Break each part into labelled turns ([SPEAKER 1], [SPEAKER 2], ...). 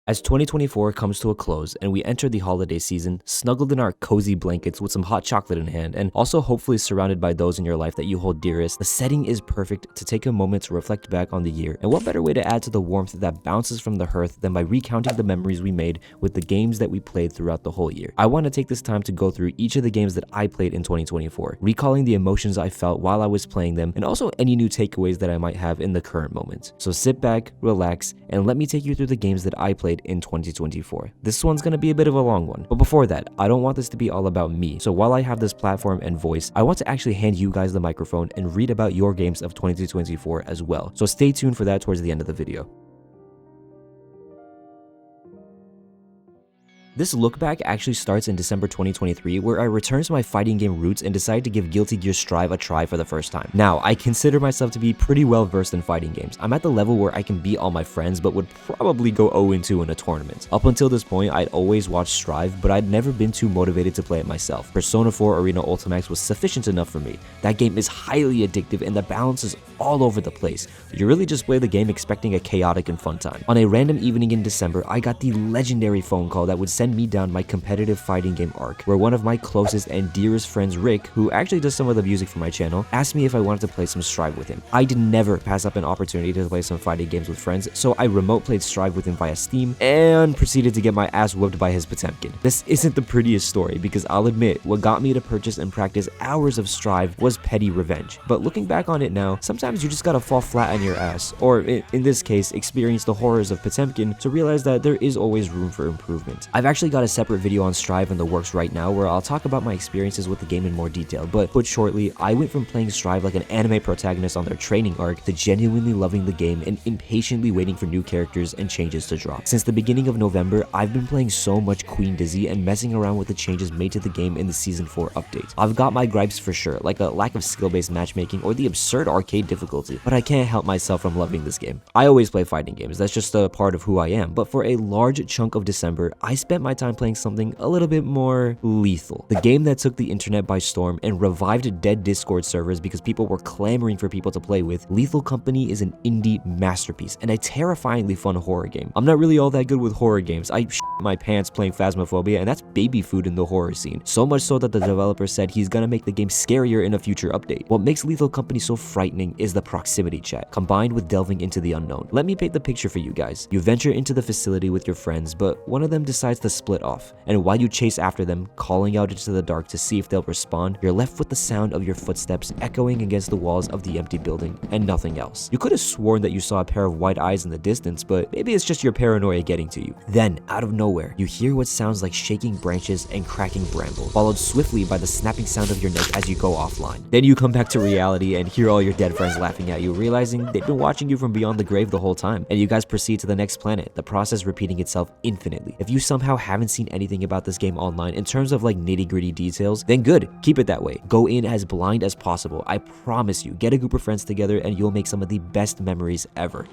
[SPEAKER 1] As 2024 comes to a close and we enter the holiday season, snuggled in our cozy blankets with some hot chocolate in hand, and also hopefully surrounded by those in your life that you hold dearest, the setting is perfect to take a moment to reflect back on the year. And what better way to add to the warmth that bounces from the hearth than by recounting the memories we made with the games that we played throughout the whole year. I want to take this time to go through each of the games that I played in 2024, recalling the emotions I felt while I was playing them, and also any new takeaways that I might have in the current moment. So sit back, relax, and let me take you through the games that I played in 2024. This one's gonna be a bit of a long one, but before that, I don't want this to be all about me. So while I have this platform and voice, I want to actually hand you guys the microphone and read about your games of 2024 as well. So stay tuned for that towards the end of the video. This look back actually starts in December 2023, where I return to my fighting game roots and decide to give Guilty Gear Strive a try for the first time. Now, I consider myself to be pretty well versed in fighting games. I'm at the level where I can beat all my friends, but would probably go 0-2 in a tournament. Up until this point, I'd always watched Strive, but I'd never been too motivated to play it myself. Persona 4 Arena Ultimax was sufficient enough for me. That game is highly addictive and the balance is all over the place. You really just play the game expecting a chaotic and fun time. On a random evening in December, I got the legendary phone call that would send me down my competitive fighting game arc, where one of my closest and dearest friends, Rick, who actually does some of the music for my channel, asked me if I wanted to play some Strive with him. I did never pass up an opportunity to play some fighting games with friends, so I remote played Strive with him via Steam and proceeded to get my ass whooped by his Potemkin. This isn't the prettiest story because I'll admit what got me to purchase and practice hours of Strive was petty revenge, but looking back on it now, sometimes you just gotta fall flat on your ass, or in this case, experience the horrors of Potemkin to realize that there is always room for improvement. I've actually got a separate video on Strive in the works right now where I'll talk about my experiences with the game in more detail, but put shortly, I went from playing Strive like an anime protagonist on their training arc to genuinely loving the game and impatiently waiting for new characters and changes to drop. Since the beginning of November, I've been playing so much Queen Dizzy and messing around with the changes made to the game in the Season 4 update. I've got my gripes for sure, like a lack of skill-based matchmaking or the absurd arcade difficulty, but I can't help myself from loving this game. I always play fighting games, that's just a part of who I am, but for a large chunk of December, I spent my time playing something a little bit more lethal. The game that took the internet by storm and revived dead Discord servers because people were clamoring for people to play with, Lethal Company is an indie masterpiece and a terrifyingly fun horror game. I'm not really all that good with horror games. I shit my pants playing Phasmophobia, and that's baby food in the horror scene. So much so that the developer said he's gonna make the game scarier in a future update. What makes Lethal Company so frightening is the proximity chat, combined with delving into the unknown. Let me paint the picture for you guys. You venture into the facility with your friends, but one of them decides to split off, and while you chase after them, calling out into the dark to see if they'll respond, you're left with the sound of your footsteps echoing against the walls of the empty building, and nothing else. You could have sworn that you saw a pair of white eyes in the distance, but maybe it's just your paranoia getting to you. Then, out of nowhere, you hear what sounds like shaking branches and cracking bramble, followed swiftly by the snapping sound of your neck as you go offline. Then you come back to reality and hear all your dead friends laughing at you, realizing they've been watching you from beyond the grave the whole time, and you guys proceed to the next planet, the process repeating itself infinitely. If you somehow haven't seen anything about this game online in terms of like nitty-gritty details, then good, keep it that way. Go in as blind as possible. I promise you, get a group of friends together and you'll make some of the best memories ever.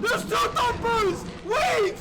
[SPEAKER 2] There's two thumpers! Wait!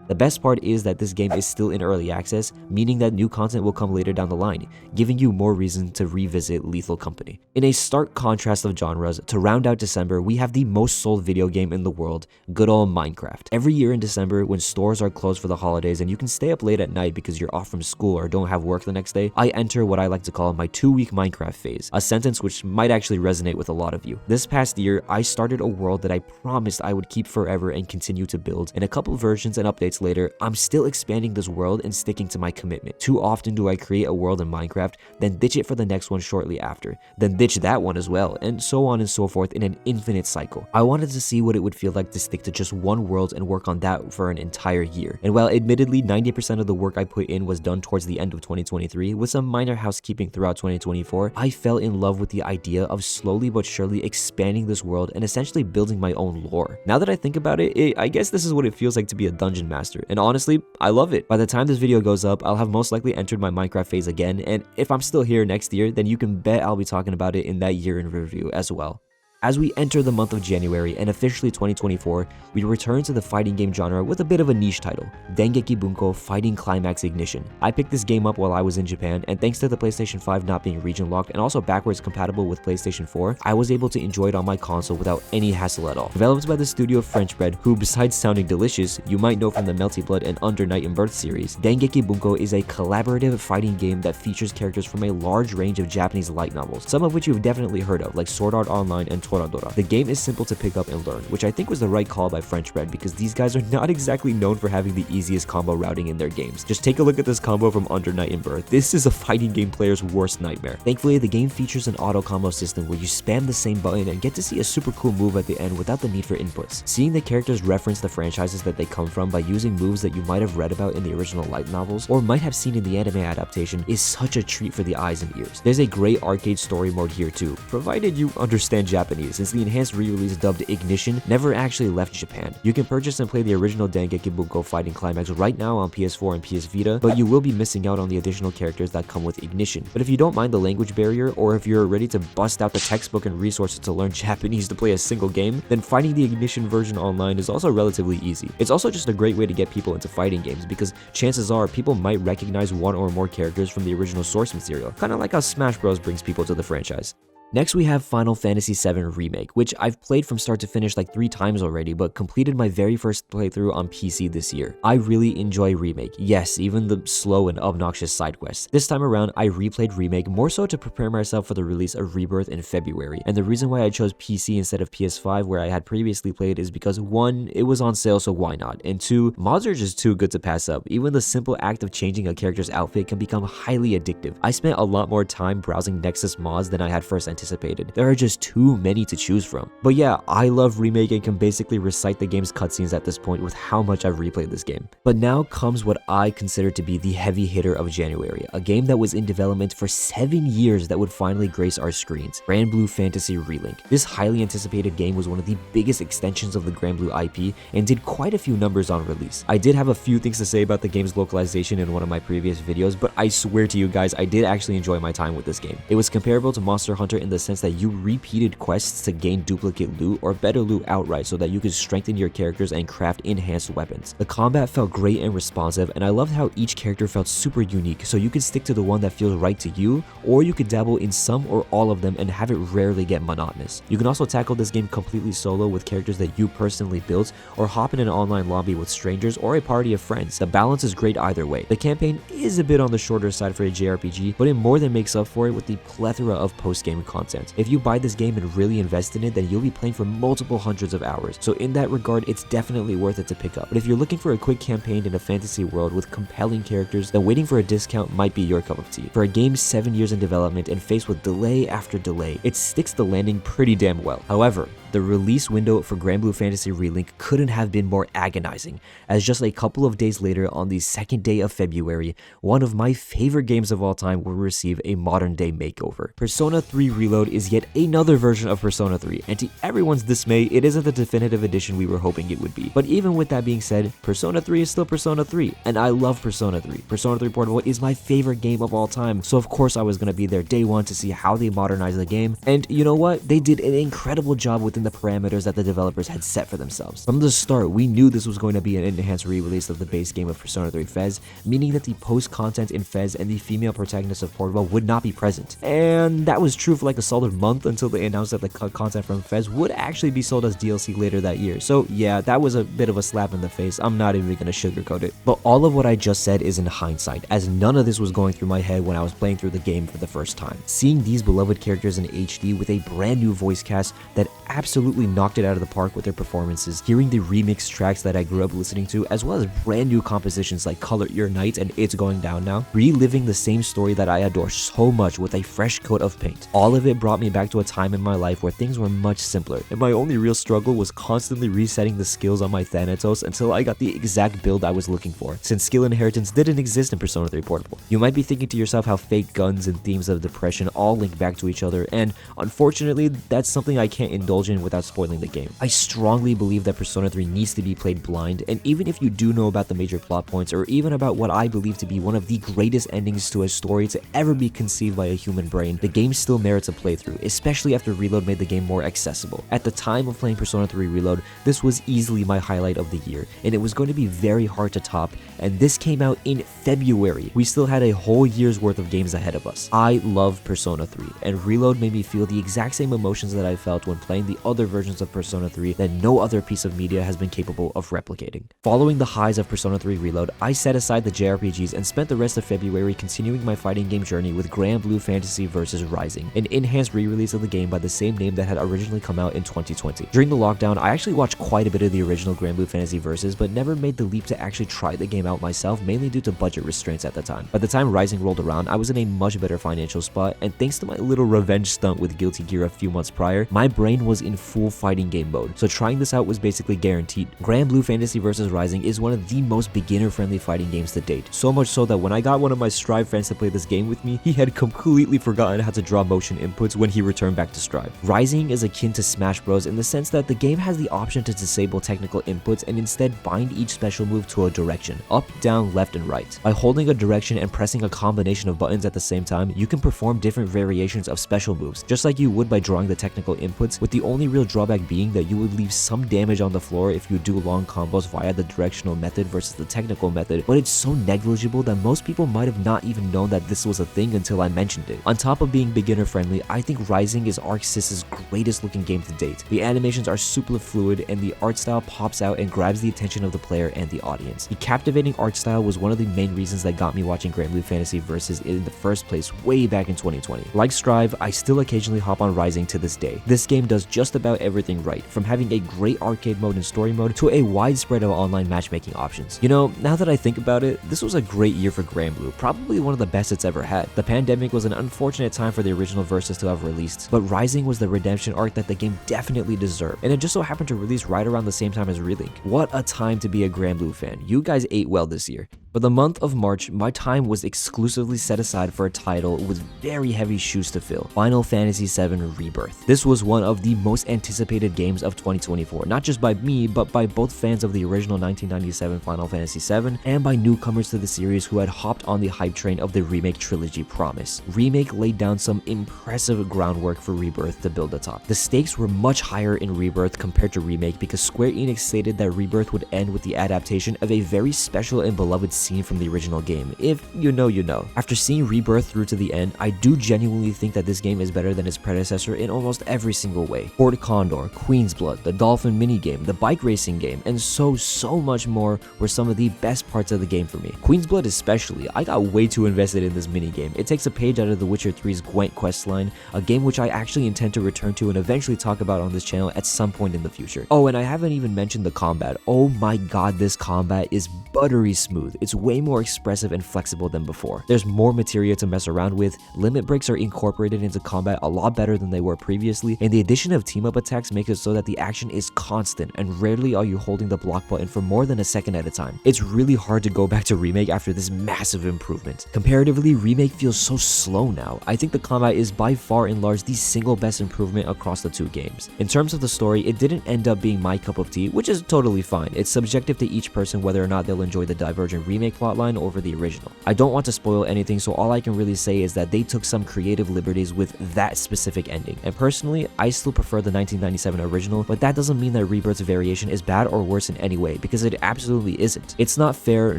[SPEAKER 1] The best part is that this game is still in early access, meaning that new content will come later down the line, giving you more reason to revisit Lethal Company. In a stark contrast of genres, to round out December, we have the most sold video game in the world, good old Minecraft. Every year in December, when stores are closed for the holidays and you can stay up late at night because you're off from school or don't have work the next day, I enter what I like to call my 2-week Minecraft phase, a sentence which might actually resonate with a lot of you. This past year, I started a world that I promised I would keep forever and continue to build. In a couple versions and updates later, I'm still expanding this world and sticking to my commitment. Too often do I create a world in Minecraft, then ditch it for the next one shortly after, then ditch that one as well, and so on and so forth in an infinite cycle. I wanted to see what it would feel like to stick to just one world and work on that for an entire year. And while admittedly 90% of the work I put in was done towards the end of 2023, with some minor housekeeping throughout 2024, I fell in love with the idea of slowly but surely expanding this world and essentially building my own lore. Now that I think about it, I guess this is what it feels like to be a dungeon master, and honestly, I love it. By the time this video goes up, I'll have most likely entered my Minecraft phase again, and if I'm still here next year, then you can bet I'll be talking about it in that year in review as well. As we enter the month of January and officially 2024, we return to the fighting game genre with a bit of a niche title, Dengeki Bunko Fighting Climax Ignition. I picked this game up while I was in Japan, and thanks to the PlayStation 5 not being region locked and also backwards compatible with PlayStation 4, I was able to enjoy it on my console without any hassle at all. Developed by the studio French Bread, who besides sounding delicious, you might know from the Melty Blood and Under Night and Birth series, Dengeki Bunko is a collaborative fighting game that features characters from a large range of Japanese light novels, some of which you've definitely heard of, like Sword Art Online and Toradora. The game is simple to pick up and learn, which I think was the right call by French Bread because these guys are not exactly known for having the easiest combo routing in their games. Just take a look at this combo from Under Night and Birth. This is a fighting game player's worst nightmare. Thankfully, the game features an auto combo system where you spam the same button and get to see a super cool move at the end without the need for inputs. Seeing the characters reference the franchises that they come from by using moves that you might have read about in the original light novels or might have seen in the anime adaptation is such a treat for the eyes and ears. There's a great arcade story mode here too, provided you understand Japanese, since the enhanced re-release dubbed Ignition never actually left Japan. You can purchase and play the original Dengeki Bunko Fighting Climax right now on PS4 and PS Vita, but you will be missing out on the additional characters that come with Ignition. But if you don't mind the language barrier, or if you're ready to bust out the textbook and resources to learn Japanese to play a single game, then finding the Ignition version online is also relatively easy. It's also just a great way to get people into fighting games because chances are people might recognize one or more characters from the original source material, kind of like how Smash Bros brings people to the franchise. Next we have Final Fantasy VII Remake, which I've played from start to finish like 3 times already, but completed my very first playthrough on PC this year. I really enjoy Remake, yes, even the slow and obnoxious side quests. This time around, I replayed Remake more so to prepare myself for the release of Rebirth in February, and the reason why I chose PC instead of PS5 where I had previously played is because 1, it was on sale so why not, and 2, mods are just too good to pass up. Even the simple act of changing a character's outfit can become highly addictive. I spent a lot more time browsing Nexus mods than I had first anticipated. There are just too many to choose from. But yeah, I love Remake and can basically recite the game's cutscenes at this point with how much I've replayed this game. But now comes what I consider to be the heavy hitter of January, a game that was in development for 7 years that would finally grace our screens, Granblue Fantasy Relink. This highly anticipated game was one of the biggest extensions of the Granblue IP and did quite a few numbers on release. I did have a few things to say about the game's localization in one of my previous videos, but I swear to you guys, I did actually enjoy my time with this game. It was comparable to Monster Hunter in the sense that you repeated quests to gain duplicate loot or better loot outright so that you could strengthen your characters and craft enhanced weapons. The combat felt great and responsive, and I loved how each character felt super unique, so you could stick to the one that feels right to you, or you could dabble in some or all of them and have it rarely get monotonous. You can also tackle this game completely solo with characters that you personally built, or hop in an online lobby with strangers or a party of friends. The balance is great either way. The campaign is a bit on the shorter side for a JRPG, but it more than makes up for it with the plethora of post-game content. If you buy this game and really invest in it, then you'll be playing for multiple hundreds of hours. So in that regard, it's definitely worth it to pick up. But if you're looking for a quick campaign in a fantasy world with compelling characters, then waiting for a discount might be your cup of tea. For a game 7 years in development and faced with delay after delay, it sticks the landing pretty damn well. However, the release window for Granblue Fantasy Relink couldn't have been more agonizing, as just a couple of days later on the 2nd day of February, one of my favorite games of all time will receive a modern day makeover. Persona 3 Reload is yet another version of Persona 3, and to everyone's dismay, it isn't the definitive edition we were hoping it would be. But even with that being said, Persona 3 is still Persona 3, and I love Persona 3. Persona 3 Portable is my favorite game of all time, so of course I was gonna be there day one to see how they modernize the game, and you know what? They did an incredible job within the parameters that the developers had set for themselves. From the start, we knew this was going to be an enhanced re-release of the base game of Persona 3 Fez, meaning that the post-content in Fez and the female protagonist of Portable would not be present. And that was true for like a solid month until they announced that the content from Fez would actually be sold as DLC later that year. So yeah, that was a bit of a slap in the face. I'm not even gonna sugarcoat it. But all of what I just said is in hindsight, as none of this was going through my head when I was playing through the game for the first time. Seeing these beloved characters in HD with a brand new voice cast that absolutely knocked it out of the park with their performances, hearing the remix tracks that I grew up listening to, as well as brand new compositions like Color Your Night and It's Going Down Now, reliving the same story that I adore so much with a fresh coat of paint. All of it brought me back to a time in my life where things were much simpler, and my only real struggle was constantly resetting the skills on my Thanatos until I got the exact build I was looking for, since skill inheritance didn't exist in Persona 3 Portable. You might be thinking to yourself how fake guns and themes of depression all link back to each other, and unfortunately, that's something I can't indulge in impression without spoiling the game. I strongly believe that Persona 3 needs to be played blind, and even if you do know about the major plot points or even about what I believe to be one of the greatest endings to a story to ever be conceived by a human brain, the game still merits a playthrough, especially after Reload made the game more accessible. At the time of playing Persona 3 Reload, this was easily my highlight of the year, and it was going to be very hard to top, and this came out in February. We still had a whole year's worth of games ahead of us. I love Persona 3, and Reload made me feel the exact same emotions that I felt when playing the other versions of Persona 3 that no other piece of media has been capable of replicating. Following the highs of Persona 3 Reload, I set aside the JRPGs and spent the rest of February continuing my fighting game journey with Granblue Fantasy vs. Rising, an enhanced re-release of the game by the same name that had originally come out in 2020. During the lockdown, I actually watched quite a bit of the original Granblue Fantasy Vs, but never made the leap to actually try the game out myself, mainly due to budget restraints at the time. By the time Rising rolled around, I was in a much better financial spot, and thanks to my little revenge stunt with Guilty Gear a few months prior, my brain was in full fighting game mode, so trying this out was basically guaranteed. Granblue Fantasy Vs. Rising is one of the most beginner-friendly fighting games to date, so much so that when I got one of my Strive friends to play this game with me, he had completely forgotten how to draw motion inputs when he returned back to Strive. Rising is akin to Smash Bros. In the sense that the game has the option to disable technical inputs and instead bind each special move to a direction, up, down, left, and right. By holding a direction and pressing a combination of buttons at the same time, you can perform different variations of special moves, just like you would by drawing the technical inputs, with the only real drawback being that you would leave some damage on the floor if you do long combos via the directional method versus the technical method, but it's so negligible that most people might have not even known that this was a thing until I mentioned it. On top of being beginner friendly, I think Rising is Arc Sys's greatest looking game to date. The animations are super fluid and the art style pops out and grabs the attention of the player and the audience. The captivating art style was one of the main reasons that got me watching Granblue Fantasy Vs. in the first place way back in 2020. Like Strive, I still occasionally hop on Rising to this day. This game does just about everything right, from having a great arcade mode and story mode to a wide spread of online matchmaking options. You know, now that I think about it, this was a great year for Granblue, probably one of the best it's ever had. The pandemic was an unfortunate time for the original Versus to have released, but Rising was the redemption arc that the game definitely deserved, and it just so happened to release right around the same time as Remake. What a time to be a Granblue fan. You guys ate well this year. For the month of March, my time was exclusively set aside for a title with very heavy shoes to fill: Final Fantasy VII Rebirth. This was one of the most anticipated games of 2024, not just by me, but by both fans of the original 1997 Final Fantasy VII and by newcomers to the series who had hopped on the hype train of the Remake trilogy promise. Remake laid down some impressive groundwork for Rebirth to build atop. The stakes were much higher in Rebirth compared to Remake because Square Enix stated that Rebirth would end with the adaptation of a very special and beloved scene from the original game. If you know, you know. After seeing Rebirth through to the end, I do genuinely think that this game is better than its predecessor in almost every single way. Port Condor, Queen's Blood, the Dolphin minigame, the bike racing game, and so much more were some of the best parts of the game for me. Queen's Blood especially, I got way too invested in this minigame. It takes a page out of The Witcher 3's Gwent questline, a game which I actually intend to return to and eventually talk about on this channel at some point in the future. Oh, and I haven't even mentioned the combat. Oh my god, this combat is buttery smooth. It's way more expressive and flexible than before. There's more materia to mess around with, limit breaks are incorporated into combat a lot better than they were previously, and the addition of team-up attacks makes it so that the action is constant and rarely are you holding the block button for more than a second at a time. It's really hard to go back to Remake after this massive improvement. Comparatively, Remake feels so slow now. I think the combat is by far and large the single best improvement across the two games. In terms of the story, it didn't end up being my cup of tea, which is totally fine. It's subjective to each person whether or not they'll enjoy the Divergent Remake plotline over the original. I don't want to spoil anything, so all I can really say is that they took some creative liberties with that specific ending. And personally, I still prefer the 1997 original, but that doesn't mean that Rebirth's variation is bad or worse in any way, because it absolutely isn't. It's not fair,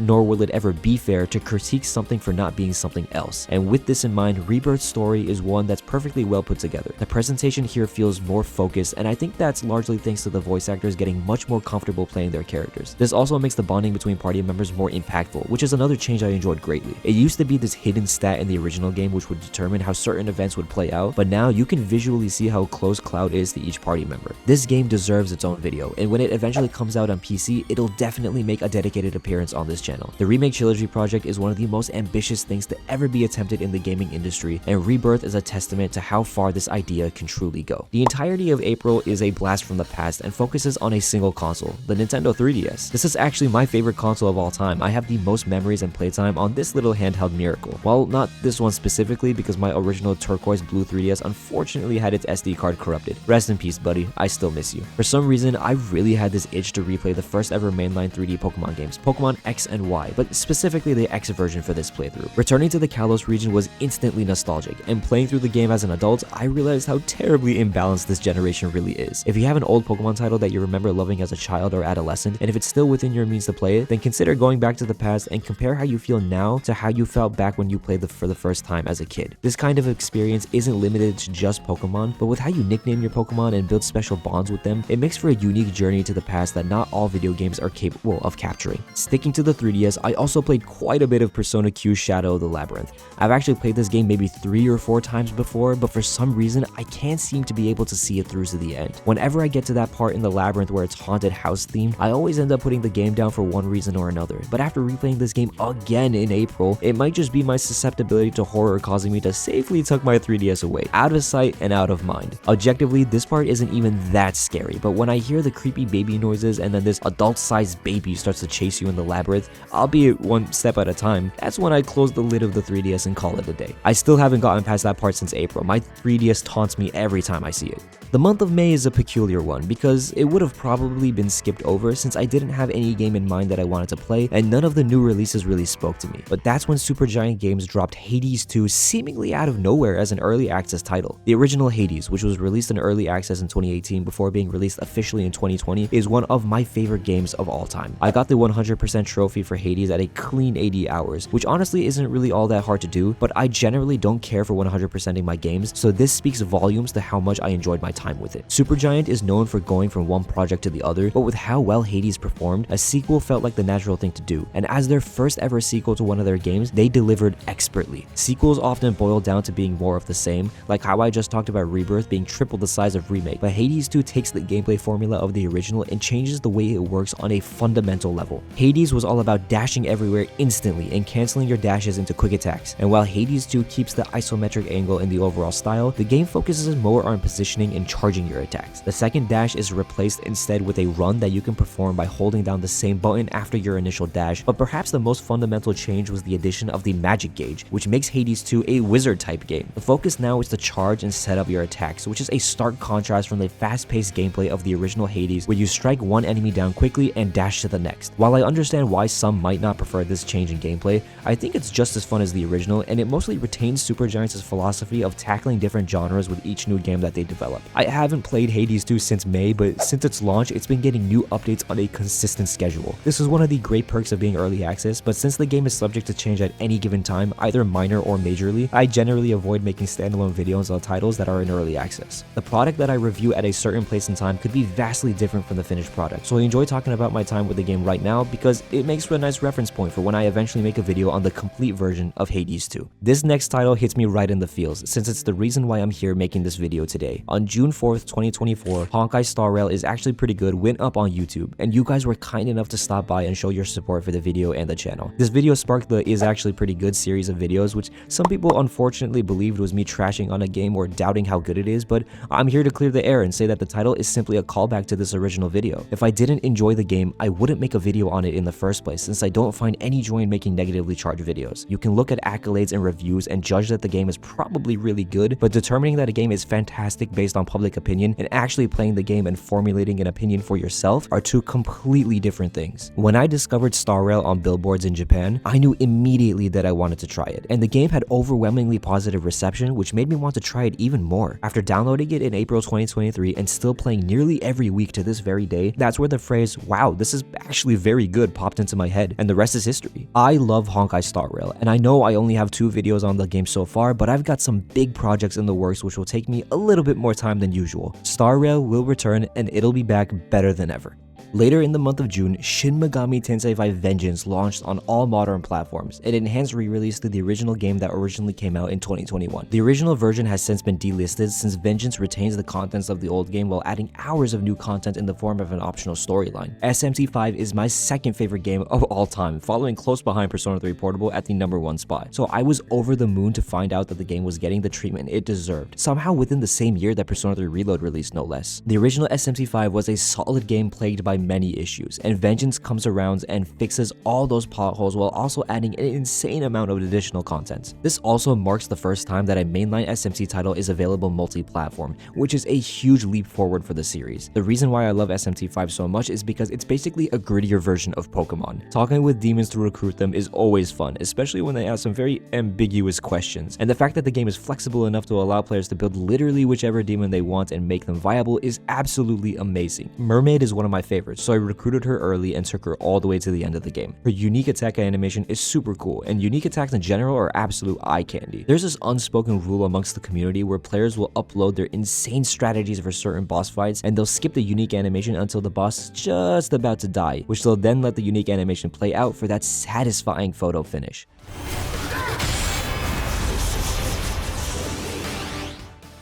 [SPEAKER 1] nor will it ever be fair, to critique something for not being something else. And with this in mind, Rebirth's story is one that's perfectly well put together. The presentation here feels more focused, and I think that's largely thanks to the voice actors getting much more comfortable playing their characters. This also makes the bonding between party members more impactful, which is another change I enjoyed greatly. It used to be this hidden stat in the original game which would determine how certain events would play out, but now you can visually see how close Cloud is to each party member. This game deserves its own video, and when it eventually comes out on PC, it'll definitely make a dedicated appearance on this channel. The Remake Trilogy project is one of the most ambitious things to ever be attempted in the gaming industry, and Rebirth is a testament to how far this idea can truly go. The entirety of April is a blast from the past and focuses on a single console, the Nintendo 3DS. This is actually my favorite console of all time. I have the most memories and playtime on this little handheld miracle. Well, not this one specifically because my original turquoise blue 3DS unfortunately had its SD card corrupted. Rest in peace, buddy, I still miss you. For some reason, I really had this itch to replay the first ever mainline 3D Pokemon games, Pokemon X and Y, but specifically the X version for this playthrough. Returning to the Kalos region was instantly nostalgic, and playing through the game as an adult, I realized how terribly imbalanced this generation really is. If you have an old Pokemon title that you remember loving as a child or adolescent, and if it's still within your means to play it, then consider going back to the past and compare how you feel now to how you felt back when you played for the first time as a kid. This kind of experience isn't limited to just Pokemon, but with how you nickname your Pokemon and build special bonds with them, it makes for a unique journey to the past that not all video games are capable of capturing. Sticking to the 3DS, I also played quite a bit of Persona Q Shadow of the Labyrinth. I've actually played this game maybe 3 or 4 times before, but for some reason, I can't seem to be able to see it through to the end. Whenever I get to that part in the labyrinth where it's haunted house themed, I always end up putting the game down for one reason or another. But after replaying this game again in April, it might just be my susceptibility to horror causing me to safely tuck my 3DS away, out of sight and out of mind. Objectively, this part isn't even that scary, but when I hear the creepy baby noises and then this adult-sized baby starts to chase you in the labyrinth, albeit one step at a time, that's when I close the lid of the 3DS and call it a day. I still haven't gotten past that part since April. My 3DS taunts me every time I see it. The month of May is a peculiar one because it would have probably been skipped over since I didn't have any game in mind that I wanted to play and none of the new releases really spoke to me. But that's when Supergiant Games dropped Hades 2 seemingly out of nowhere as an early access title. The original Hades, which was released in early access in 2018 before being released officially in 2020, is one of my favorite games of all time. I got the 100% trophy for Hades at a clean 80 hours, which honestly isn't really all that hard to do, but I generally don't care for 100%ing my games, so this speaks volumes to how much I enjoyed my time with it. Supergiant is known for going from one project to the other, but with how well Hades performed, a sequel felt like the natural thing to do, and as their first ever sequel to one of their games, they delivered expertly. Sequels often boil down to being more of the same, like how I just talked about Rebirth being triple the size of Remake, but Hades 2 takes the gameplay formula of the original and changes the way it works on a fundamental level. Hades was all about dashing everywhere instantly and canceling your dashes into quick attacks, and while Hades 2 keeps the isometric angle in the overall style, the game focuses more on positioning and charging your attacks. The second dash is replaced instead with a run that you can perform by holding down the same button after your initial dash, but perhaps the most fundamental change was the addition of the magic gauge, which makes Hades 2 a wizard type game. The focus now is to charge and set up your attacks, which is a stark contrast from the fast-paced gameplay of the original Hades where you strike one enemy down quickly and dash to the next. While I understand why some might not prefer this change in gameplay, I think it's just as fun as the original, and it mostly retains Supergiant's philosophy of tackling different genres with each new game that they develop. I haven't played Hades 2 since May, but since its launch, it's been getting new updates on a consistent schedule. This is one of the great perks of being early access, but since the game is subject to change at any given time, either minor or majorly, I generally avoid making standalone videos on titles that are in early access. The product that I review at a certain place in time could be vastly different from the finished product, so I enjoy talking about my time with the game right now because it makes for a nice reference point for when I eventually make a video on the complete version of Hades 2. This next title hits me right in the feels, since it's the reason why I'm here making this video today. On June 4th, 2024, Honkai Star Rail is actually pretty good, went up on YouTube, and you guys were kind enough to stop by and show your support for the video and the channel. This video sparked the Is Actually Pretty Good series of videos, which some people unfortunately believed was me trashing on a game or doubting how good it is, but I'm here to clear the air and say that the title is simply a callback to this original video. If I didn't enjoy the game, I wouldn't make a video on it in the first place, since I don't find any joy in making negatively charged videos. You can look at accolades and reviews and judge that the game is probably really good, but determining that a game is fantastic based on public opinion and actually playing the game and formulating an opinion for yourself are two completely different things. When I discovered Star Rail on billboards in Japan, I knew immediately that I wanted to try it, and the game had overwhelmingly positive reception, which made me want to try it even more. After downloading it in April 2023 and still playing nearly every week to this very day, that's where the phrase, "Wow, this is actually very good," popped into my head, and the rest is history. I love Honkai Star Rail, and I know I only have 2 videos on the game so far, but I've got some big projects in the works which will take me a little bit more time than usual. Star Rail will return, and it'll be back better than ever. Later in the month of June, Shin Megami Tensei 5 Vengeance launched on all modern platforms, an enhanced re-release to the original game that originally came out in 2021. The original version has since been delisted since Vengeance retains the contents of the old game while adding hours of new content in the form of an optional storyline. SMT5 is my second favorite game of all time, following close behind Persona 3 Portable at the #1 spot. So I was over the moon to find out that the game was getting the treatment it deserved, somehow within the same year that Persona 3 Reload released no less. The original SMT5 was a solid game plagued by many issues, and Vengeance comes around and fixes all those potholes while also adding an insane amount of additional content. This also marks the first time that a mainline SMT title is available multi-platform, which is a huge leap forward for the series. The reason why I love SMT5 so much is because it's basically a grittier version of Pokemon. Talking with demons to recruit them is always fun, especially when they ask some very ambiguous questions, and the fact that the game is flexible enough to allow players to build literally whichever demon they want and make them viable is absolutely amazing. Mermaid is one of my favorites, so I recruited her early and took her all the way to the end of the game. Her unique attack animation is super cool, and unique attacks in general are absolute eye candy. There's this unspoken rule amongst the community where players will upload their insane strategies for certain boss fights, and they'll skip the unique animation until the boss is just about to die, which they'll then let the unique animation play out for that satisfying photo finish.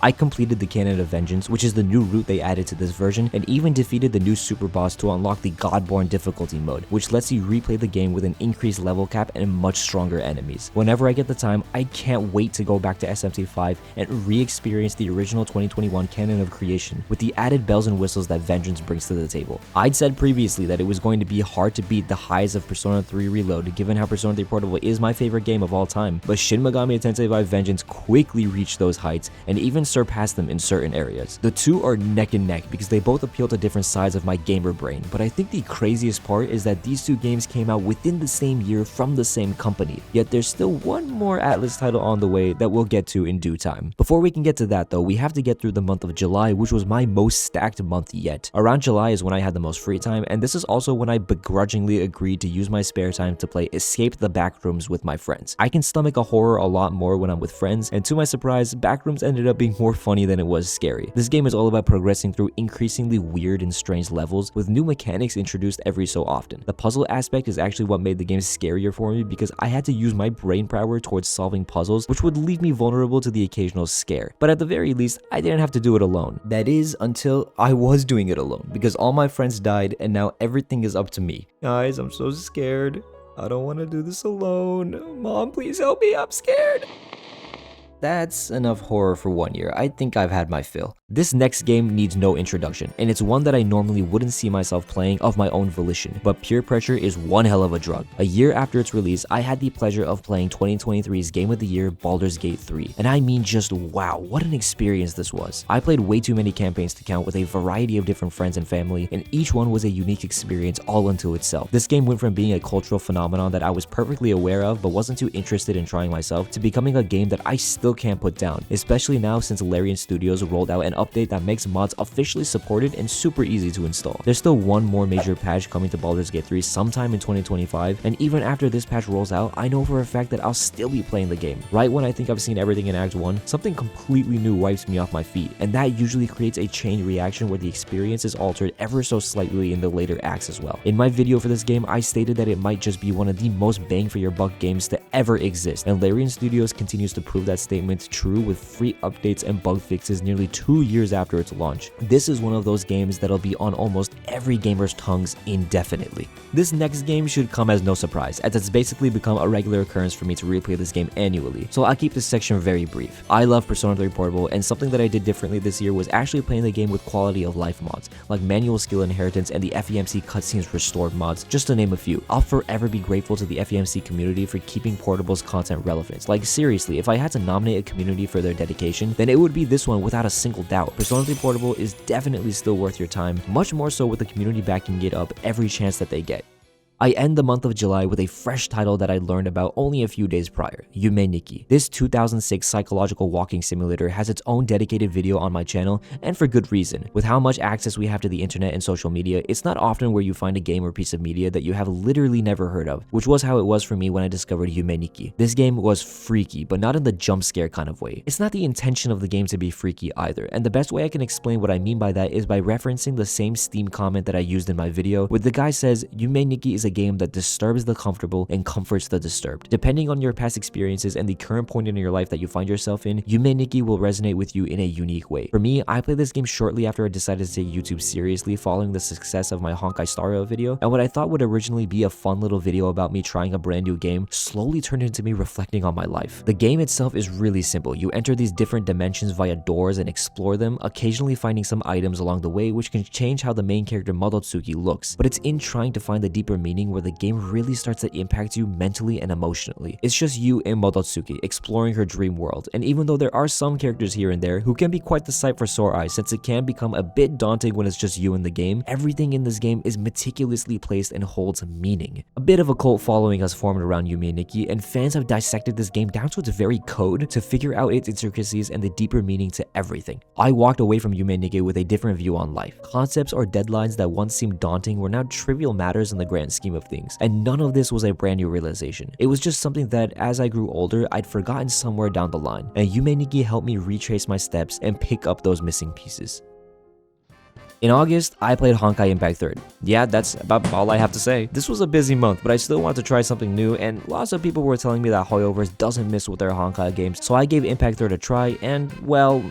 [SPEAKER 1] I completed the Canon of Vengeance, which is the new route they added to this version, and even defeated the new super boss to unlock the Godborn difficulty mode, which lets you replay the game with an increased level cap and much stronger enemies. Whenever I get the time, I can't wait to go back to SMT5 and re-experience the original 2021 Canon of Creation with the added bells and whistles that Vengeance brings to the table. I'd said previously that it was going to be hard to beat the highs of Persona 3 Reload, given how Persona 3 Portable is my favorite game of all time, but Shin Megami Tensei 5 Vengeance quickly reached those heights and even surpass them in certain areas. The two are neck and neck because they both appeal to different sides of my gamer brain, but I think the craziest part is that these two games came out within the same year from the same company, yet there's still one more Atlas title on the way that we'll get to in due time. Before we can get to that though, we have to get through the month of July, which was my most stacked month yet. Around July is when I had the most free time, and this is also when I begrudgingly agreed to use my spare time to play Escape the Backrooms with my friends. I can stomach a horror a lot more when I'm with friends, and to my surprise, Backrooms ended up being more funny than it was scary. This game is all about progressing through increasingly weird and strange levels with new mechanics introduced every so often. The puzzle aspect is actually what made the game scarier for me because I had to use my brain power towards solving puzzles, which would leave me vulnerable to the occasional scare. But at the very least, I didn't have to do it alone. That is, until I was doing it alone because all my friends died and now everything is up to me. Guys, I'm so scared. I don't want to do this alone. Mom, please help me. I'm scared. That's enough horror for 1 year. I think I've had my fill. This next game needs no introduction, and it's one that I normally wouldn't see myself playing of my own volition, but peer pressure is one hell of a drug. A year after its release, I had the pleasure of playing 2023's Game of the Year, Baldur's Gate 3, and I mean just wow, what an experience this was. I played way too many campaigns to count with a variety of different friends and family, and each one was a unique experience all unto itself. This game went from being a cultural phenomenon that I was perfectly aware of but wasn't too interested in trying myself to becoming a game that I still can't put down, especially now since Larian Studios rolled out an update that makes mods officially supported and super easy to install. There's still one more major patch coming to Baldur's Gate 3 sometime in 2025, and even after this patch rolls out, I know for a fact that I'll still be playing the game. Right when I think I've seen everything in Act 1, something completely new wipes me off my feet, and that usually creates a chain reaction where the experience is altered ever so slightly in the later acts as well. In my video for this game, I stated that it might just be one of the most bang for your buck games to ever exist, and Larian Studios continues to prove that statement true with free updates and bug fixes nearly 2 years after its launch. This is one of those games that'll be on almost every gamer's tongues indefinitely. This next game should come as no surprise, as it's basically become a regular occurrence for me to replay this game annually, so I'll keep this section very brief. I love Persona 3 Portable, and something that I did differently this year was actually playing the game with quality of life mods, like manual skill inheritance and the FEMC cutscenes restored mods, just to name a few. I'll forever be grateful to the FEMC community for keeping Portable's content relevant. Like seriously, if I had to nominate a community for their dedication, then it would be this one without a single doubt. Persona 3 Portable is definitely still worth your time, much more so with the community backing it up every chance that they get. I end the month of July with a fresh title that I learned about only a few days prior, Yume Nikki. This 2006 psychological walking simulator has its own dedicated video on my channel, and for good reason. With how much access we have to the internet and social media, it's not often where you find a game or piece of media that you have literally never heard of, which was how it was for me when I discovered Yume Nikki. This game was freaky, but not in the jump scare kind of way. It's not the intention of the game to be freaky either, and the best way I can explain what I mean by that is by referencing the same Steam comment that I used in my video, where the guy says, Yume Nikki is a game that disturbs the comfortable and comforts the disturbed. Depending on your past experiences and the current point in your life that you find yourself in, Dengeki will resonate with you in a unique way. For me, I played this game shortly after I decided to take YouTube seriously following the success of my Honkai Star Rail video, and what I thought would originally be a fun little video about me trying a brand new game slowly turned into me reflecting on my life. The game itself is really simple. You enter these different dimensions via doors and explore them, occasionally finding some items along the way which can change how the main character Modotsuki looks, but it's in trying to find the deeper meaning where the game really starts to impact you mentally and emotionally. It's just you and Modotsuki exploring her dream world, and even though there are some characters here and there who can be quite the sight for sore eyes since it can become a bit daunting when it's just you in the game, everything in this game is meticulously placed and holds meaning. A bit of a cult following has formed around Yume Nikki, and fans have dissected this game down to its very code to figure out its intricacies and the deeper meaning to everything. I walked away from Yume Nikki with a different view on life. Concepts or deadlines that once seemed daunting were now trivial matters in the grand scheme of things, and none of this was a brand new realization. It was just something that, as I grew older, I'd forgotten somewhere down the line, and Yume Nikki helped me retrace my steps and pick up those missing pieces. In August, I played Honkai Impact 3rd. Yeah, that's about all I have to say. This was a busy month, but I still wanted to try something new, and lots of people were telling me that Hoyoverse doesn't miss with their Honkai games, so I gave Impact 3rd a try, and well,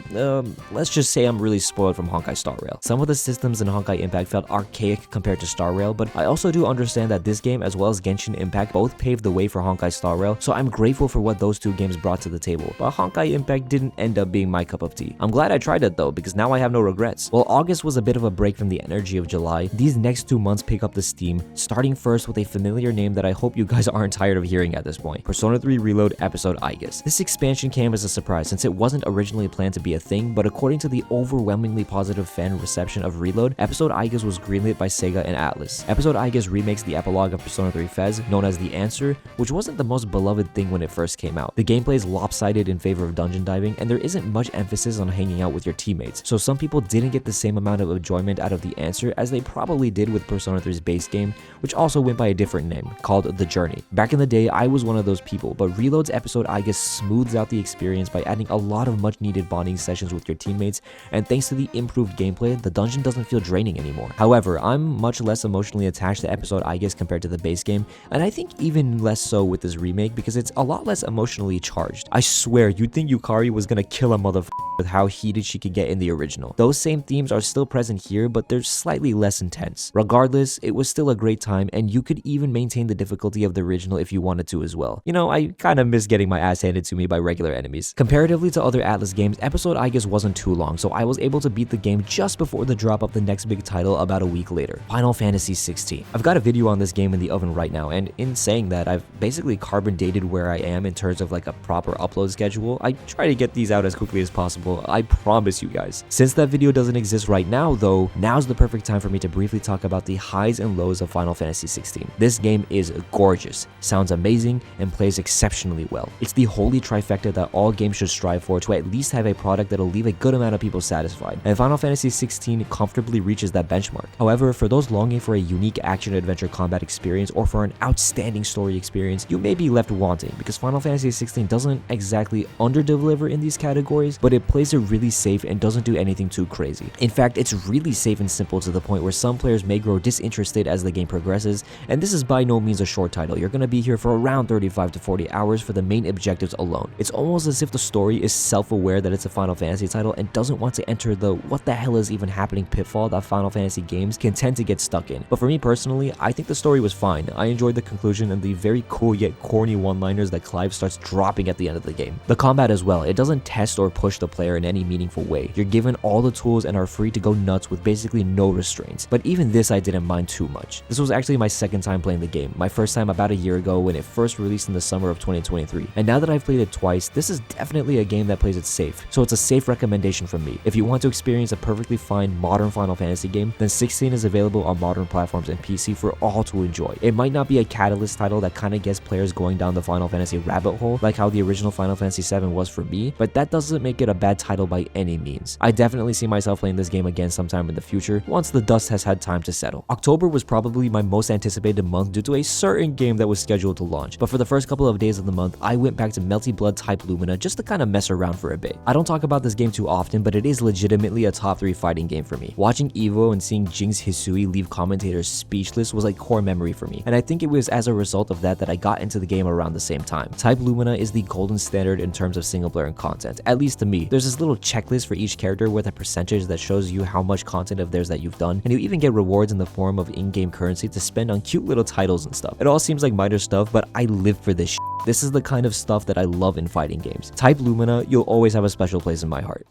[SPEAKER 1] let's just say I'm really spoiled from Honkai Star Rail. Some of the systems in Honkai Impact felt archaic compared to Star Rail, but I also do understand that this game as well as Genshin Impact both paved the way for Honkai Star Rail, so I'm grateful for what those two games brought to the table, but Honkai Impact didn't end up being my cup of tea. I'm glad I tried it though, because now I have no regrets. While August was a bit of a break from the energy of July, these next 2 months pick up the steam, starting first with a familiar name that I hope you guys aren't tired of hearing at this point: Persona 3 Reload Episode Aigis. This expansion came as a surprise since it wasn't originally planned to be a thing, but according to the overwhelmingly positive fan reception of Reload, Episode Aigis was greenlit by Sega and Atlus. Episode Aigis remakes the epilogue of Persona 3 Fez, known as The Answer, which wasn't the most beloved thing when it first came out. The gameplay is lopsided in favor of dungeon diving, and there isn't much emphasis on hanging out with your teammates, so some people didn't get the same amount of enjoyment out of The Answer as they probably did with Persona 3's base game, which also went by a different name, called The Journey. Back in the day, I was one of those people, but Reload's Episode Aigis smooths out the experience by adding a lot of much needed bonding sessions with your teammates, and thanks to the improved gameplay, the dungeon doesn't feel draining anymore. However, I'm much less emotionally attached to Episode Aigis compared to the base game, and I think even less so with this remake because it's a lot less emotionally charged. I swear, you'd think Yukari was gonna kill a motherfucker with how heated she could get in the original. Those same themes are still present here, but they're slightly less intense. Regardless, it was still a great time, and you could even maintain the difficulty of the original if you wanted to as well. You know, I kinda miss getting my ass handed to me by regular enemies. Comparatively to other Atlus games, Episode Aigis wasn't too long, so I was able to beat the game just before the drop of the next big title about a week later, Final Fantasy 16. I've got a video on this game in the oven right now, and in saying that, I've basically carbon dated where I am in terms of like a proper upload schedule. I try to get these out as quickly as possible, I promise you guys. Since that video doesn't exist right now though, now's the perfect time for me to briefly talk about the highs and lows of Final Fantasy 16. This game is gorgeous, sounds amazing, and plays exceptionally well. It's the holy trifecta that all games should strive for to at least have a product that'll leave a good amount of people satisfied, and Final Fantasy 16 comfortably reaches that benchmark. However, for those longing for a unique action-adventure combat experience or for an outstanding story experience, you may be left wanting, because Final Fantasy 16 doesn't exactly underdeliver in these categories, but it plays it really safe and doesn't do anything too crazy. In fact, it's really safe and simple to the point where some players may grow disinterested as the game progresses, and this is by no means a short title. You're gonna be here for around 35 to 40 hours for the main objectives alone. It's almost as if the story is self-aware that it's a Final Fantasy title and doesn't want to enter the what the hell is even happening pitfall that Final Fantasy games can tend to get stuck in. But for me personally, I think the story was fine. I enjoyed the conclusion and the very cool yet corny one-liners that Clive starts dropping at the end of the game. The combat as well, it doesn't test or push the player in any meaningful way. You're given all the tools and are free to go nuts with basically no restraints. But even this I didn't mind too much. This was actually my second time playing the game, my first time about a year ago when it first released in the summer of 2023. And now that I've played it twice, this is definitely a game that plays it safe. So it's a safe recommendation from me. If you want to experience a perfectly fine modern Final Fantasy game, then 16 is available on modern platforms and PC for all to enjoy. It might not be a catalyst title that kind of gets players going down the Final Fantasy rabbit hole like how the original Final Fantasy 7 was for me, but that doesn't make it a bad title by any means. I definitely see myself playing this game again sometime sometime in the future once the dust has had time to settle. October was probably my most anticipated month due to a certain game that was scheduled to launch, but for the first couple of days of the month, I went back to Melty Blood Type Lumina just to kind of mess around for a bit. I don't talk about this game too often, but it is legitimately a top 3 fighting game for me. Watching Evo and seeing Jinx Hisui leave commentators speechless was like core memory for me, and I think it was as a result of that I got into the game around the same time. Type Lumina is the golden standard in terms of single player and content, at least to me. There's this little checklist for each character with a percentage that shows you how much content of theirs that you've done, and you even get rewards in the form of in-game currency to spend on cute little titles and stuff. It all seems like minor stuff, but I live for this shit. This is the kind of stuff that I love in fighting games. Type Lumina, you'll always have a special place in my heart.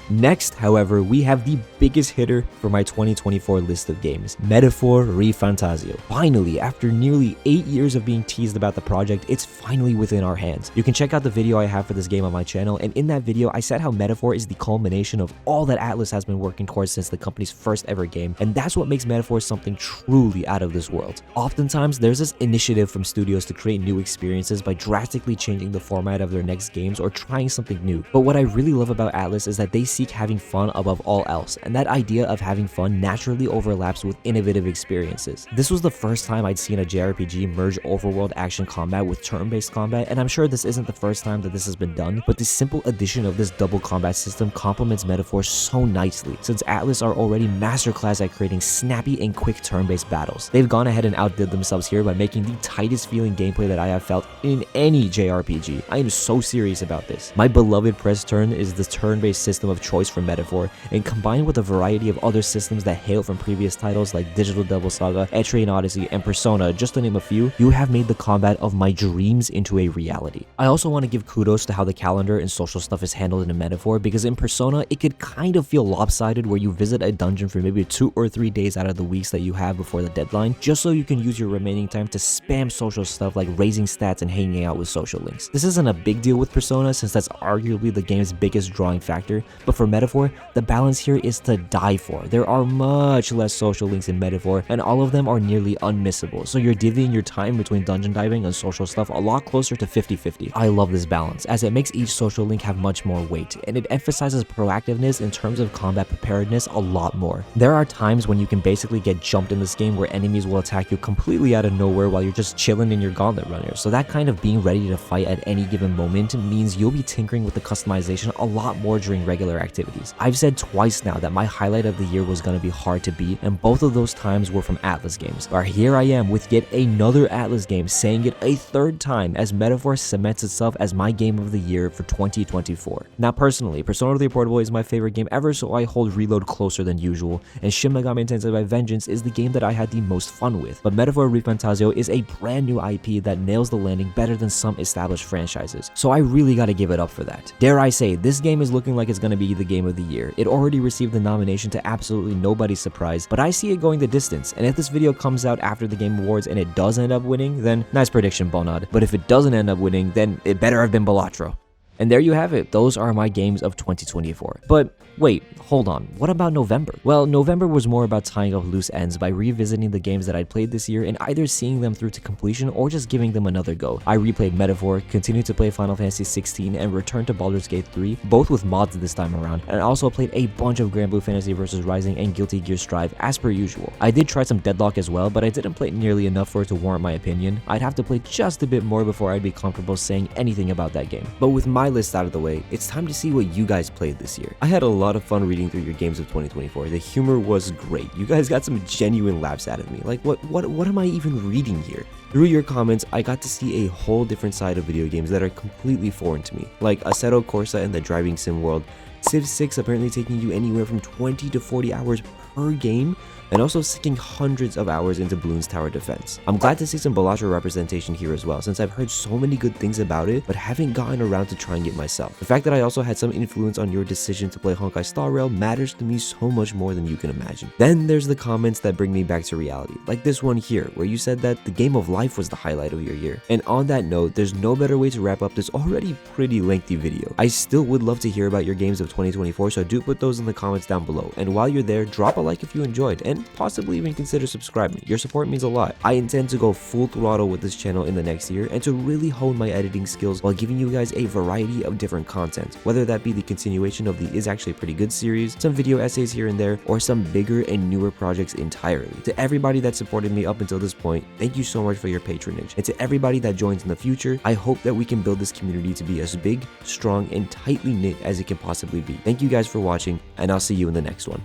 [SPEAKER 1] Next, however, we have the biggest hitter for my 2024 list of games, Metaphor ReFantazio. Finally, after nearly 8 years of being teased about the project, it's finally within our hands. You can check out the video I have for this game on my channel, and in that video, I said how Metaphor is the culmination of all that Atlus has been working towards since the company's first ever game, and that's what makes Metaphor something truly out of this world. Oftentimes, there's this initiative from studios to create new experiences by drastically changing the format of their next games or trying something new. But what I really love about Atlus is that they seek having fun above all else, and that idea of having fun naturally overlaps with innovative experiences. This was the first time I'd seen a JRPG merge overworld action combat with turn-based combat, and I'm sure this isn't the first time that this has been done, but the simple addition of this double combat system complements Metaphor so nicely, since Atlus are already masterclass at creating snappy and quick turn-based battles. They've gone ahead and outdid themselves here by making the tightest feeling gameplay that I have felt in any JRPG. I am so serious about this. My beloved press turn is the turn-based system of choice for Metaphor, and combined with a variety of other systems that hail from previous titles like Digital Devil Saga, Etrian Odyssey, and Persona, just to name a few, you have made the combat of my dreams into a reality. I also want to give kudos to how the calendar and social stuff is handled in a Metaphor, because in Persona, it could kind of feel lopsided where you visit a dungeon for maybe 2 or 3 days out of the weeks that you have before the deadline, just so you can use your remaining time to spam social stuff like raising stats and hanging out with social links. This isn't a big deal with Persona since that's arguably the game's biggest drawing factor, but for Metaphor, the balance here is to die for. There are much less social links in Metaphor, and all of them are nearly unmissable, so you're divvying your time between dungeon diving and social stuff a lot closer to 50-50. I love this balance, as it makes each social link have much more weight, and it emphasizes proactiveness in terms of combat preparedness a lot more. There are times when you can basically get jumped in this game where enemies will attack you completely out of nowhere while you're just chilling in your gauntlet runner, so that kind of being ready to fight at any given moment means you'll be tinkering with the customization a lot more during regular activities. I've said twice now that my highlight of the year was going to be hard to beat, and both of those times were from Atlus games. But here I am with yet another Atlus game, saying it a third time as Metaphor cements itself as my game of the year for 2024. Now personally, Persona 3 Portable is my favorite game ever, so I hold Reload closer than usual, and Shin Megami Tensei by Vengeance is the game that I had the most fun with. But Metaphor ReFantazio is a brand new IP that nails the landing better than some established franchises, so I really gotta give it up for that. Dare I say, this game is looking like it's gonna be the game of the year. It already received the nomination to absolutely nobody's surprise, but I see it going the distance, and if this video comes out after the Game Awards and it does end up winning, then nice prediction, Bonad. But if it doesn't end up winning, then it better have been Balatro. And there you have it, those are my games of 2024. But wait, hold on, what about November? Well, November was more about tying up loose ends by revisiting the games that I'd played this year and either seeing them through to completion or just giving them another go. I replayed Metaphor, continued to play Final Fantasy 16, and returned to Baldur's Gate 3, both with mods this time around, and I also played a bunch of Granblue Fantasy vs Rising and Guilty Gear Strive as per usual. I did try some Deadlock as well, but I didn't play nearly enough for it to warrant my opinion. I'd have to play just a bit more before I'd be comfortable saying anything about that game. But with my list out of the way, it's time to see what you guys played this year. I had a lot of fun reading through your games of 2024. The humor was great. You guys got some genuine laughs out of me. Like, what am I even reading here? Through your comments, I got to see a whole different side of video games that are completely foreign to me, like Assetto Corsa in the driving sim world, Civ 6 apparently taking you anywhere from 20 to 40 hours per game, and also sinking hundreds of hours into Bloons Tower Defense. I'm glad to see some Balatro representation here as well, since I've heard so many good things about it, but haven't gotten around to trying it myself. The fact that I also had some influence on your decision to play Honkai Star Rail matters to me so much more than you can imagine. Then there's the comments that bring me back to reality, like this one here, where you said that the Game of Life was the highlight of your year. And on that note, there's no better way to wrap up this already pretty lengthy video. I still would love to hear about your games of 2024, so do put those in the comments down below. And while you're there, drop a like if you enjoyed, and and possibly even consider subscribing. Your support means a lot. I intend to go full throttle with this channel in the next year and to really hone my editing skills while giving you guys a variety of different content, whether that be the continuation of the Is Actually Pretty Good series, some video essays here and there, or some bigger and newer projects entirely. To everybody that supported me up until this point, thank you so much for your patronage. And to everybody that joins in the future, I hope that we can build this community to be as big, strong, and tightly knit as it can possibly be. Thank you guys for watching, and I'll see you in the next one.